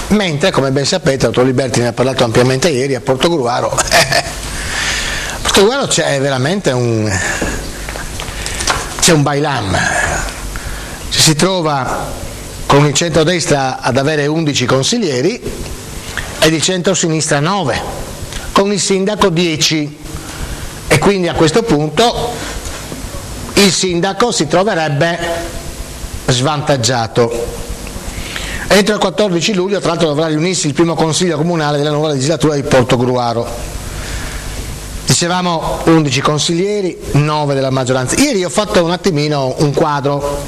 mentre, come ben sapete, Dottor Liberti ne ha parlato ampiamente ieri, a Portogruaro c'è veramente un bailam. Ci si trova con il centrodestra ad avere 11 consiglieri e il centrosinistra 9, con il sindaco 10, e quindi a questo punto il sindaco si troverebbe svantaggiato. Entro il 14 luglio, tra l'altro, dovrà riunirsi il primo consiglio comunale della nuova legislatura di Portogruaro. Dicevamo 11 consiglieri, 9 della maggioranza. Ieri ho fatto un attimino un quadro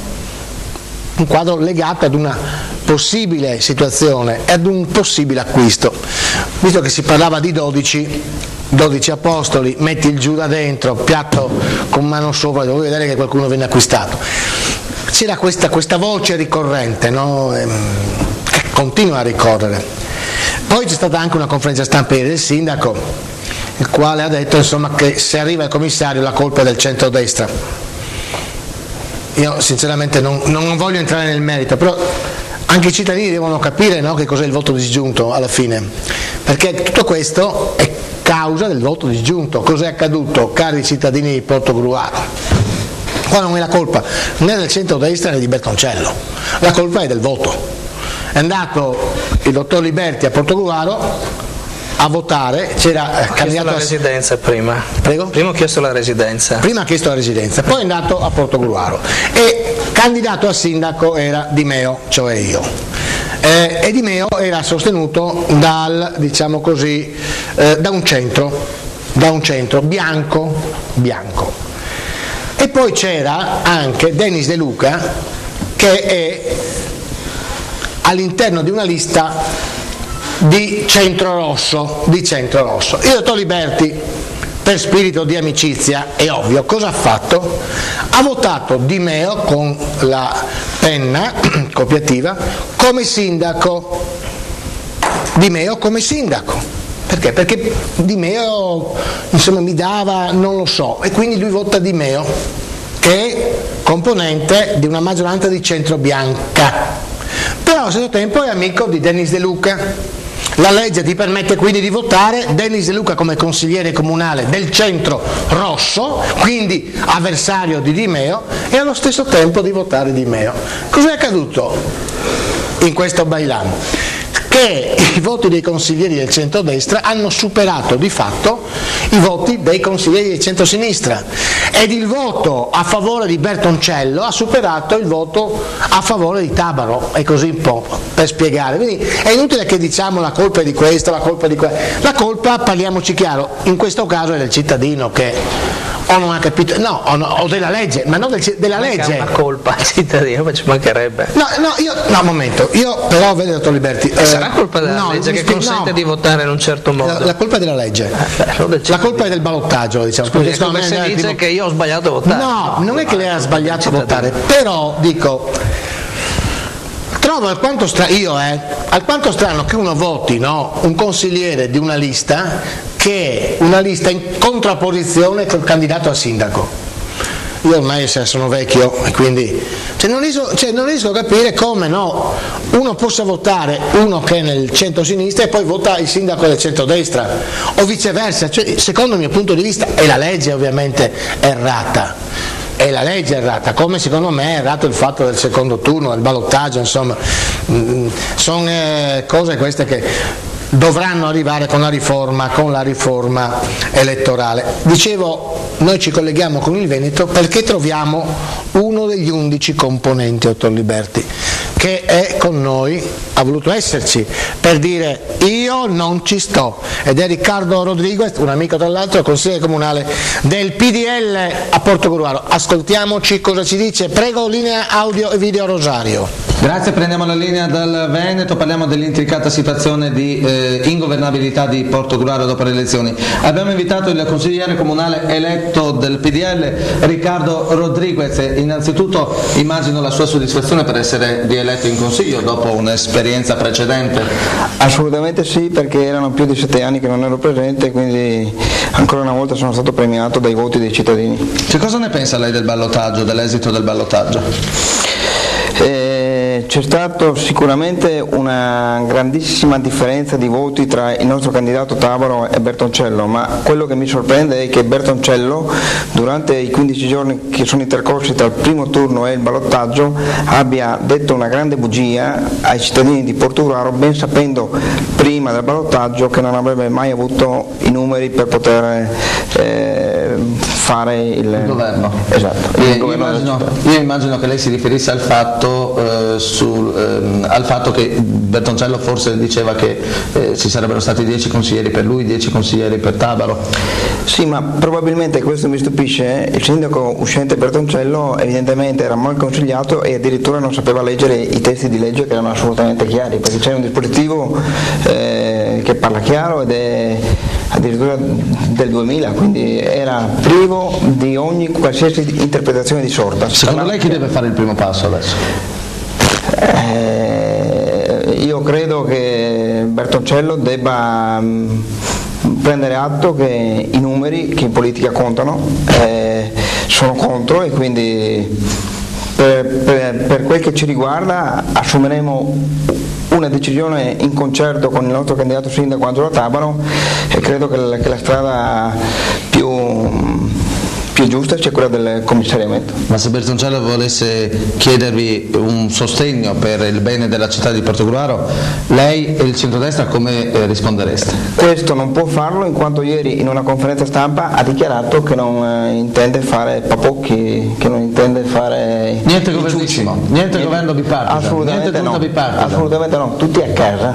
legato ad una possibile situazione e ad un possibile acquisto, visto che si parlava di 12 apostoli, metti il Giuda dentro, piatto con mano sopra, devo vedere che qualcuno viene acquistato. C'era questa voce ricorrente, no? Che continua a ricorrere. Poi c'è stata anche una conferenza stampa ieri del sindaco, il quale ha detto, insomma, che se arriva il commissario la colpa è del centrodestra. Io sinceramente non voglio entrare nel merito, però anche i cittadini devono capire, no, che cos'è il voto disgiunto alla fine, perché tutto questo è causa del voto disgiunto. Cos'è accaduto, cari cittadini di Portogruaro? Qua non è la colpa né del centrodestra né di Bertoncello, la colpa è del voto. È andato il dottor Liberti a Portogruaro a votare, c'era candidato la residenza prima. Prego? Prima ho chiesto la residenza. Prima ha chiesto la residenza, poi è andato a Portogruaro e candidato a sindaco era Di Meo, cioè io. E Di Meo era sostenuto da un centro bianco. E poi c'era anche Denis De Luca, che è all'interno di una lista di centro-rosso. Il dottor Liberti, per spirito di amicizia, è ovvio, cosa ha fatto? Ha votato Di Meo con la penna copiativa come sindaco. Di Meo come sindaco. Perché? Perché Di Meo, insomma, mi dava, non lo so, e quindi lui vota Di Meo, che è componente di una maggioranza di centro-bianca. Però allo stesso tempo è amico di Denis De Luca. La legge ti permette quindi di votare Denis De Luca come consigliere comunale del centro rosso, quindi avversario di Di Meo, e allo stesso tempo di votare Di Meo. Cos'è accaduto in questo bailam? Che i voti dei consiglieri del centrodestra hanno superato di fatto i voti dei consiglieri del centrosinistra, ed il voto a favore di Bertoncello ha superato il voto a favore di Tabaro, e così un po' per spiegare. Quindi è inutile che diciamo la colpa è di questo, la colpa è di quello. La colpa, parliamoci chiaro, in questo caso è del cittadino che o non ha capito, o della legge, ma non della legge. È una colpa al cittadino, ma ci mancherebbe. Un momento, io però vedo, dottor Liberti, sarà colpa della legge che consente di votare in un certo modo. La colpa è della legge, la colpa è del ballottaggio, diciamo. Scusi, come se dice che io ho sbagliato a votare. No, non è che lei ha sbagliato a votare, però dico, trovo alquanto strano che uno voti, no, un consigliere di una lista che è una lista in contrapposizione col candidato a sindaco. Io ormai sono vecchio e quindi non riesco a capire come uno possa votare uno che è nel centro-sinistra e poi vota il sindaco del centrodestra, o viceversa. Secondo il mio punto di vista è la legge ovviamente errata. È la legge errata, come secondo me è errato il fatto del secondo turno, del ballottaggio, insomma, sono cose queste che dovranno arrivare con la riforma elettorale. Dicevo, noi ci colleghiamo con il Veneto perché troviamo uno degli 11 componenti, dottor Liberti, che è con noi, ha voluto esserci per dire io non ci sto, ed è Riccardo Rodriguez, un amico tra l'altro, consigliere comunale del PDL a Portogruaro. Ascoltiamoci cosa ci dice. Prego, linea audio e video Rosario. Grazie, prendiamo la linea dal Veneto, parliamo dell'intricata situazione di ingovernabilità di Portogruaro dopo le elezioni. Abbiamo invitato il consigliere comunale eletto del PDL, Riccardo Rodriguez. Innanzitutto immagino la sua soddisfazione per essere rieletto in consiglio dopo un'esperienza precedente. Assolutamente sì, perché erano più di 7 anni che non ero presente, quindi ancora una volta sono stato premiato dai voti dei cittadini. Che cosa ne pensa lei del ballottaggio, dell'esito del ballottaggio? C'è stata sicuramente una grandissima differenza di voti tra il nostro candidato Tabaro e Bertoncello, ma quello che mi sorprende è che Bertoncello durante i 15 giorni che sono intercorsi tra il primo turno e il ballottaggio abbia detto una grande bugia ai cittadini di Portogruaro, ben sapendo prima del ballottaggio che non avrebbe mai avuto i numeri per poter fare il governo. Esatto. Io immagino che lei si riferisse al fatto che Bertoncello forse diceva che ci sarebbero stati 10 consiglieri per lui, 10 consiglieri per Tabaro. Sì, ma probabilmente questo mi stupisce. Il sindaco uscente Bertoncello evidentemente era mal consigliato e addirittura non sapeva leggere i testi di legge che erano assolutamente chiari, perché c'è un dispositivo che parla chiaro ed è addirittura del 2000, quindi era privo di ogni qualsiasi interpretazione di sorta. Secondo lei chi deve fare il primo passo adesso? Io credo che Bertoncello debba prendere atto che i numeri che in politica contano sono contro, e quindi per quel che ci riguarda assumeremo una decisione in concerto con il nostro candidato sindaco Angelo Tabaro, e credo che la strada più giusta sia quella del commissariamento. Ma se Bertoncello volesse chiedervi un sostegno per il bene della città di Portogruaro, lei e il centrodestra come rispondereste? Questo non può farlo, in quanto ieri in una conferenza stampa ha dichiarato che non intende fare papocchi, che non intende fare niente governissimo, niente governo bipartisan, niente giunta bipartisan. Assolutamente no, tutti a casa,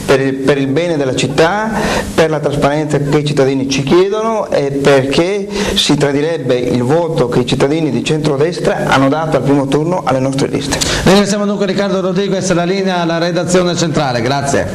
per il bene della città, per la trasparenza che i cittadini ci chiedono e perché si tradirebbe il voto che i cittadini di centrodestra hanno dato al primo turno alle nostre liste. Ringraziamo dunque Riccardo Rodriguez, la linea alla redazione centrale, grazie.